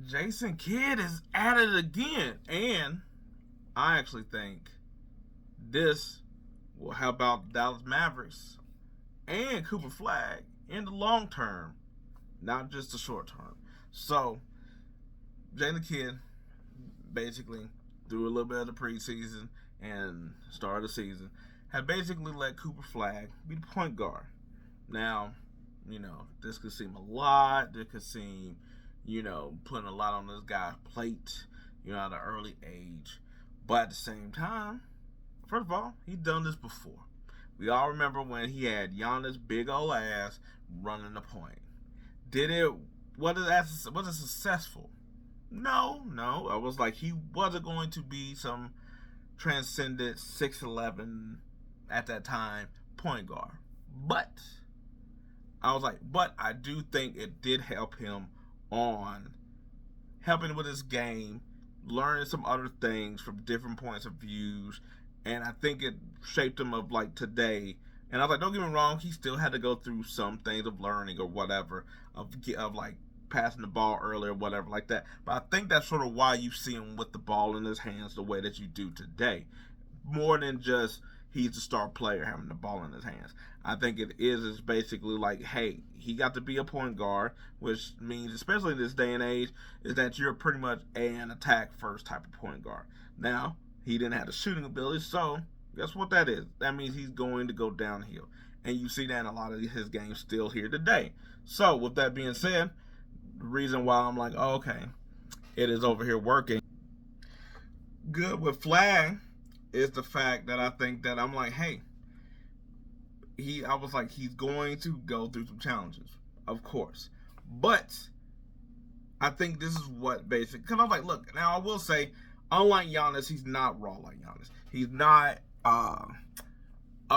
Jason Kidd is at it again. And I actually think this will help out Dallas Mavericks and Cooper Flagg in the long term, not just the short term. So, Jason Kidd basically, through a little bit of the preseason and start of the season, had basically let Cooper Flagg be the point guard. Now, this could seem a lot. This could seem, putting a lot on this guy's plate, at an early age. But at the same time, first of all, he's done this before. We all remember when he had Giannis' big old ass running the point. Did it? Was it successful? No. I was like, he wasn't going to be some transcendent 6'11" at that time point guard. But I do think it did help him on helping with his game, learning some other things from different points of views, and I think it shaped him of like today. And I was like, don't get me wrong, he still had to go through some things of learning or whatever, of like passing the ball earlier, whatever like that. But I think that's sort of why you see him with the ball in his hands the way that you do today, more than just he's the star player having the ball in his hands. I think it is basically like, hey, he got to be a point guard, which means, especially in this day and age, is that you're pretty much an attack first type of point guard. Now, he didn't have the shooting ability, so guess what that is? That means he's going to go downhill. And you see that in a lot of his games still here today. So, with that being said, the reason why I'm like, oh, okay, it is over here working good with Flagg is the fact that I think that I'm like, hey, I was like, he's going to go through some challenges, of course. But I think this is what basically, because I'm like, look, now I will say, unlike Giannis, he's not raw like Giannis. He's not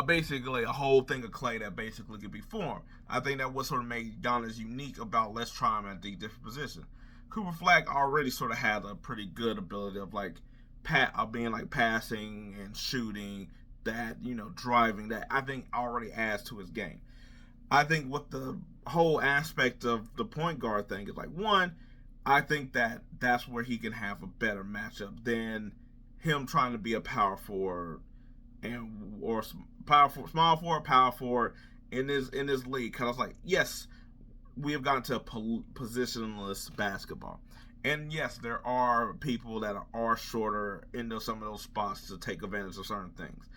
basically a whole thing of clay that basically could be formed. I think that what sort of made Giannis unique about let's try him at the different position. Cooper Flagg already sort of had a pretty good ability of like being like passing and shooting, that driving, that I think already adds to his game. I think with the whole aspect of the point guard thing is like, one, I think that that's where he can have a better matchup than him trying to be a power forward or small forward, power forward in this league. Because I was like, yes, we have gotten to a positionless basketball. And yes, there are people that are shorter in some of those spots to take advantage of certain things.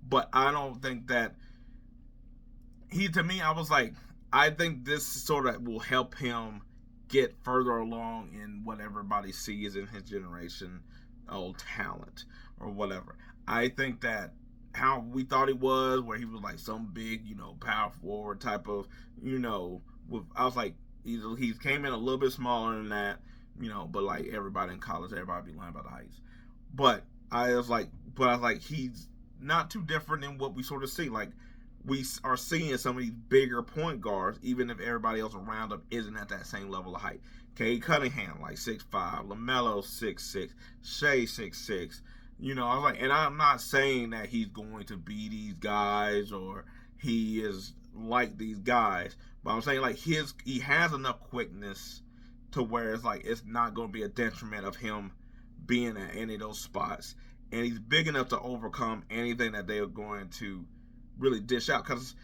But I don't think that to me, I was like, I think this sort of will help him get further along in what everybody sees in his generation, old talent or whatever. I think that how we thought he was, where he was like some big, power forward type of, I was like, he came in a little bit smaller than that, but like everybody in college, everybody be lying about the heights. But I was like, he's not too different than what we sort of see. Like, we are seeing some of these bigger point guards, even if everybody else around them isn't at that same level of height. Cade Cunningham, like 6'5", LaMelo 6'6", Shea 6'6". I was like, and I'm not saying that he's going to be these guys or he is like these guys, but I'm saying like he has enough quickness to where it's like it's not going to be a detriment of him being at any of those spots, and he's big enough to overcome anything that they are going to really dish out, because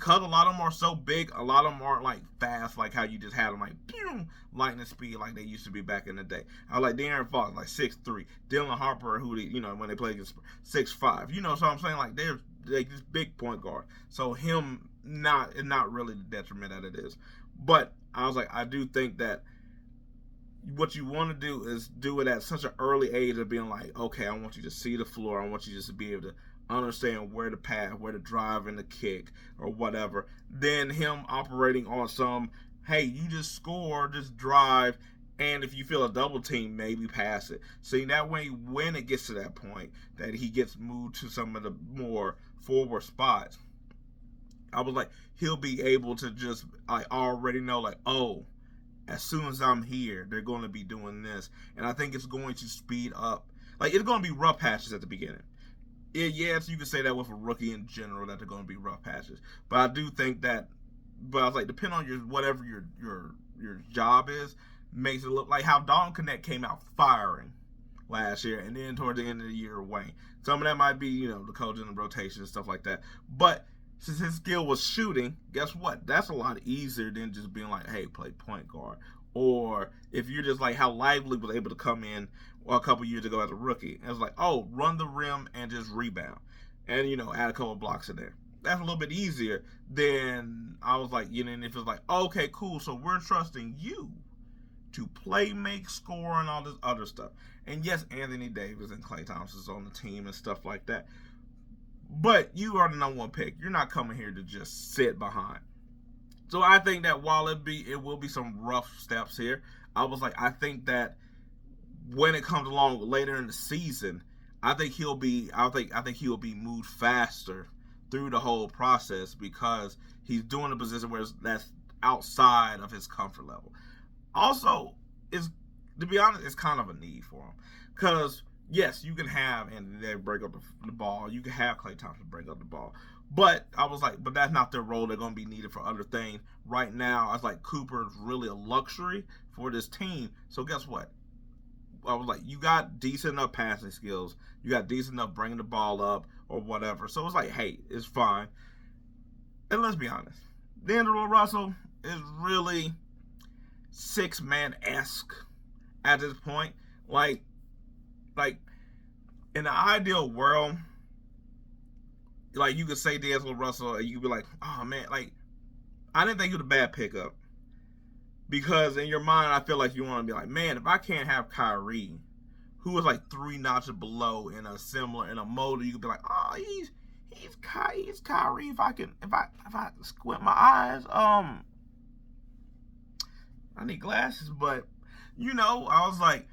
a lot of them are so big, a lot of them aren't like fast like how you just had them like pew, lightning speed like they used to be back in the day. I like De'Aaron Fox like 6'3", Dylan Harper, who when they play against 6'5", so I'm saying like they're this big point guard. So him not really the detriment that it is. But I was like, I do think that what you want to do is do it at such an early age of being like, okay, I want you to see the floor, I want you just to be able to understand where to pass, where to drive and the kick or whatever, then him operating on some, hey, you just score, just drive, and if you feel a double team, maybe pass it. See, that way when it gets to that point that he gets moved to some of the more forward spots, I was like, he'll be able to just, I already know, like, oh, as soon as I'm here, they're going to be doing this. And I think it's going to speed up. Like, it's going to be rough patches at the beginning. Yes, you could say that with a rookie in general, that they're going to be rough patches. But I do think that, but I was like, depending on whatever your job is, makes it look like how Dalton Connect came out firing last year, and then towards the end of the year, Wayne. Some of that might be, the coaching and rotation and stuff like that. But since his skill was shooting, guess what? That's a lot easier than just being like, hey, play point guard. Or if you're just like how Lively was able to come in a couple years ago as a rookie. And it's like, oh, run the rim and just rebound. And, add a couple blocks in there. That's a little bit easier than I was like, and if it's like, okay, cool, so we're trusting you to play, make, score, and all this other stuff. And yes, Anthony Davis and Klay Thompson's on the team and stuff like that. But you are the number one pick. You're not coming here to just sit behind. So I think that while it will be some rough steps here, I think that when it comes along later in the season, I think he'll be moved faster through the whole process because he's doing a position where that's outside of his comfort level. Also, to be honest, it's kind of a need for him because yes, you can have Anthony Davis break up the ball, you can have Klay Thompson break up the ball, but but that's not their role. They're going to be needed for other things. Right now, I was like, Cooper is really a luxury for this team. So guess what? I was like, you got decent enough passing skills. You got decent enough bringing the ball up or whatever. So it's like, hey, it's fine. And let's be honest. D'Angelo Russell is really six-man-esque at this point. Like in the ideal world, like you could say D'Angelo Russell and you'd be like, oh man, like I didn't think he was a bad pickup. Because in your mind, I feel like you want to be like, man, if I can't have Kyrie, who is like 3 notches below in a mold, you could be like, oh, he's Kyrie. If I squint my eyes, I need glasses. But I was like,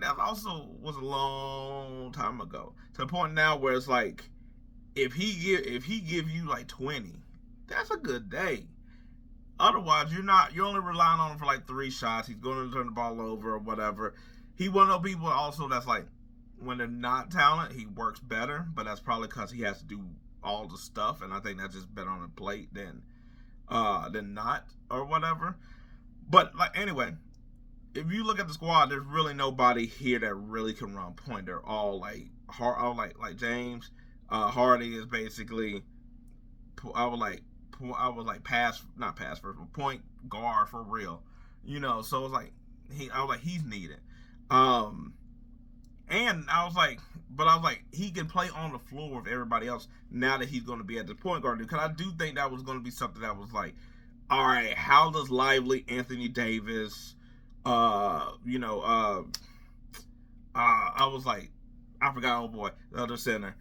that also was a long time ago. To the point now where it's like, if he give you like 20, that's a good day. Otherwise, you're only relying on him for like 3 shots. He's going to turn the ball over or whatever. He one of those people also that's like, when they're not talented, he works better. But that's probably because he has to do all the stuff, and I think that's just better on the plate than not or whatever. But like anyway, if you look at the squad, there's really nobody here that really can run point. They're all like James Hardy is basically not pass first, but point guard for real. So it's like he's needed. And I was like, he can play on the floor with everybody else now that he's going to be at the point guard. Because I do think that was going to be something that was like, all right, how does Lively, Anthony Davis, I was like, I forgot, oh boy, the other center,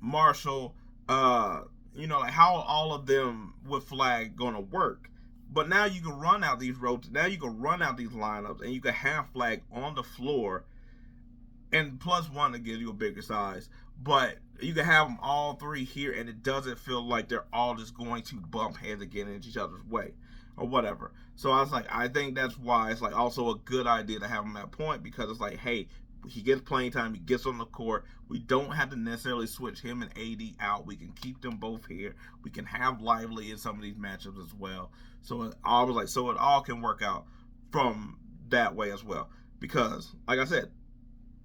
Marshall, like how all of them with Flagg gonna work. But now you can run out these roads. Now you can run out these lineups, and you can have Flagg on the floor, and +1 to give you a bigger size. But you can have them all 3 here, and it doesn't feel like they're all just going to bump heads and get into each other's way or whatever. So I was like, I think that's why it's like also a good idea to have him at point, because it's like, hey, he gets playing time, he gets on the court. We don't have to necessarily switch him and AD out. We can keep them both here. We can have Lively in some of these matchups as well. So I was like, so it all can work out from that way as well. Because, like I said,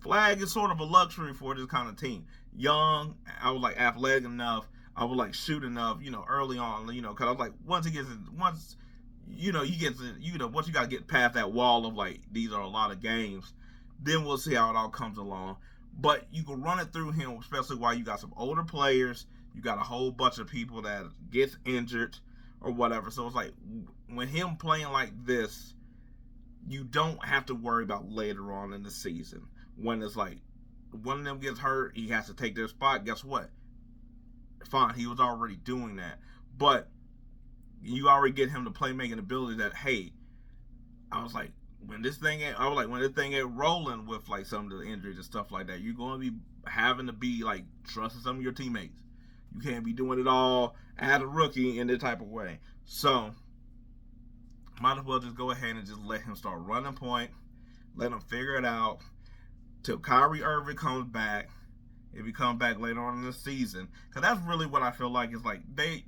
Flagg is sort of a luxury for this kind of team. Young, I was like athletic enough, I would like shoot enough, early on, because I was like, once he gets once you got to get past that wall of like, these are a lot of games, then we'll see how it all comes along. But you can run it through him, especially while you got some older players, you got a whole bunch of people that gets injured or whatever. So it's like, when him playing like this, you don't have to worry about later on in the season. When it's like, one of them gets hurt, he has to take their spot, guess what? Fine, he was already doing that. But you already get him the playmaking ability that, hey, I was like, when this thing ain't rolling with like some of the injuries and stuff like that, you're going to be having to be like trusting some of your teammates. You can't be doing it all as a rookie in this type of way. So might as well just go ahead and just let him start running point, let him figure it out till Kyrie Irving comes back. If he comes back later on in the season, because that's really what I feel like is like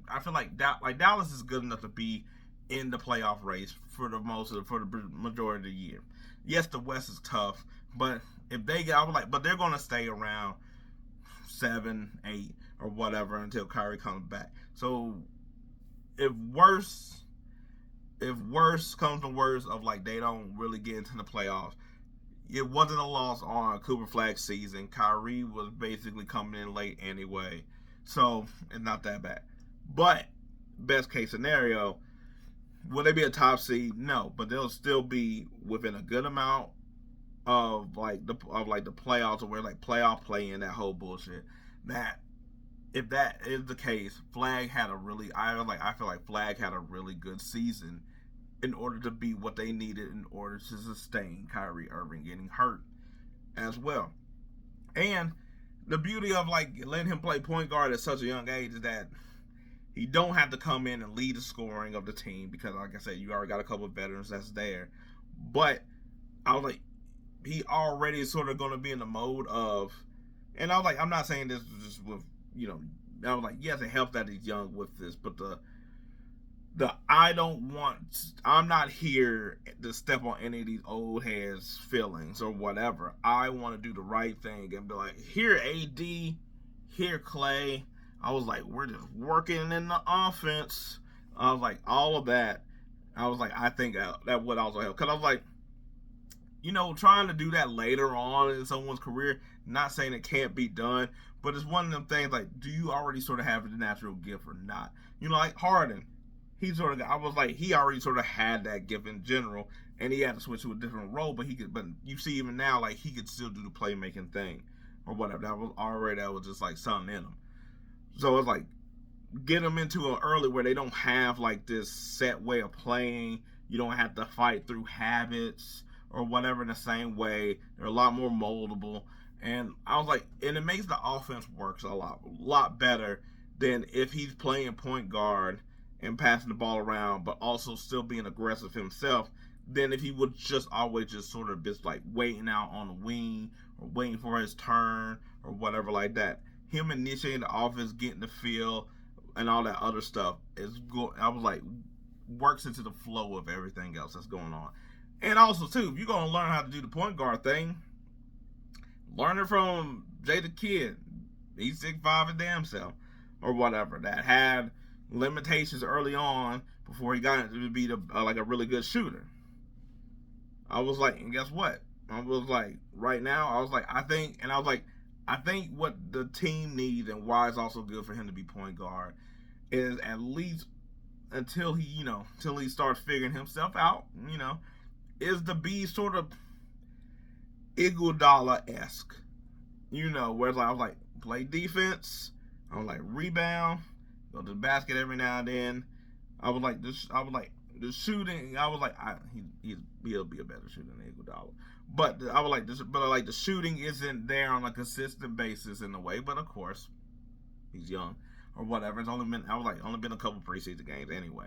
I feel like Dallas is good enough to be in the playoff race for the majority of the year. Yes, the West is tough, but if they get, I was like, but they're gonna stay around 7, 8, or whatever until Kyrie comes back. So if worse, comes to worse of like they don't really get into the playoffs, it wasn't a loss on Cooper Flagg's season. Kyrie was basically coming in late anyway, so it's not that bad. But best case scenario, will they be a top seed? No, but they'll still be within a good amount of like the playoffs, or where like playoff play in that whole bullshit. That if that is the case, Flagg had a really I feel like Flagg had a really good season in order to be what they needed in order to sustain Kyrie Irving getting hurt as well. And the beauty of like letting him play point guard at such a young age is that he don't have to come in and lead the scoring of the team, because like I said, you already got a couple of veterans that's there. But I was like, he already is sort of going to be in the mode of, and I was like, I'm not saying this just with, I was like, yes, it helps that he's young with this, but I'm not here to step on any of these old heads' feelings or whatever. I want to do the right thing and be like, here AD, here Clay. I was like, we're just working in the offense. I was like, all of that. I was like, I think that would also help. Because I was like, trying to do that later on in someone's career, not saying it can't be done, but it's one of them things like, do you already sort of have the natural gift or not? Like Harden. He already sort of had that gift in general, and he had to switch to a different role, but you see even now, like, he could still do the playmaking thing or whatever. That was just like something in him. So it's like, get them into an early where they don't have like this set way of playing. You don't have to fight through habits or whatever in the same way. They're a lot more moldable. And I was like, and it makes the offense works a lot better than if he's playing point guard and passing the ball around, but also still being aggressive himself, than if he would just always just sort of just like waiting out on the wing or waiting for his turn or whatever like that. Him initiating the offense, getting the feel, and all that other stuff I was like, works into the flow of everything else that's going on. And also too, if you're gonna learn how to do the point guard thing, learn it from Jay the Kid. He's 6'5" a damn self, or whatever, that had limitations early on before he got to be like a really good shooter. I was like, and guess what? I was like, right now, I think what the team needs and why it's also good for him to be point guard is, at least until he starts figuring himself out, is to be sort of Iguodala-esque, where it's like, I was like, play defense, I was like, rebound, go to the basket every now and then. I was like, the shooting. I was like, he'll be a better shooter than Iguodala. But I was like, the shooting isn't there on a consistent basis in a way. But of course, he's young or whatever. It's only been a couple preseason games anyway,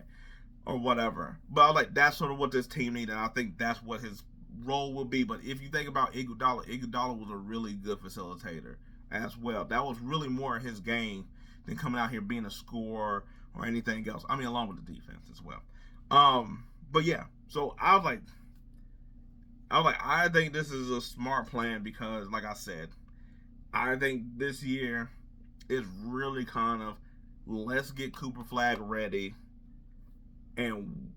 or whatever. But I was like, that's sort of what this team needs, and I think that's what his role will be. But if you think about Iguodala was a really good facilitator as well. That was really more of his game than coming out here being a scorer or anything else. I mean, along with the defense as well. But yeah, so I was like, I think this is a smart plan, because, like I said, I think this year is really kind of, let's get Cooper Flagg ready, and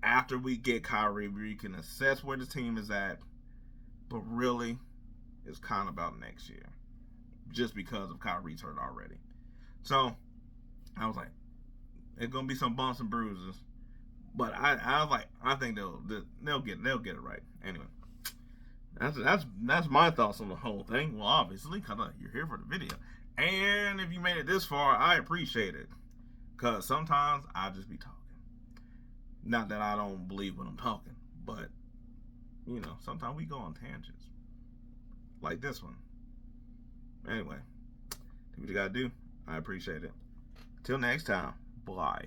after we get Kyrie, we can assess where the team is at, but really, it's kind of about next year, just because of Kyrie's hurt already. So I was like, it's gonna be some bumps and bruises, but I was like, I think they'll get it right. Anyway, that's my thoughts on the whole thing. Well, obviously, because you're here for the video, and if you made it this far, I appreciate it, because sometimes I just be talking. Not that I don't believe when I'm talking, but sometimes we go on tangents like this one. Anyway, do what you gotta do. I appreciate it. Till next time, bye.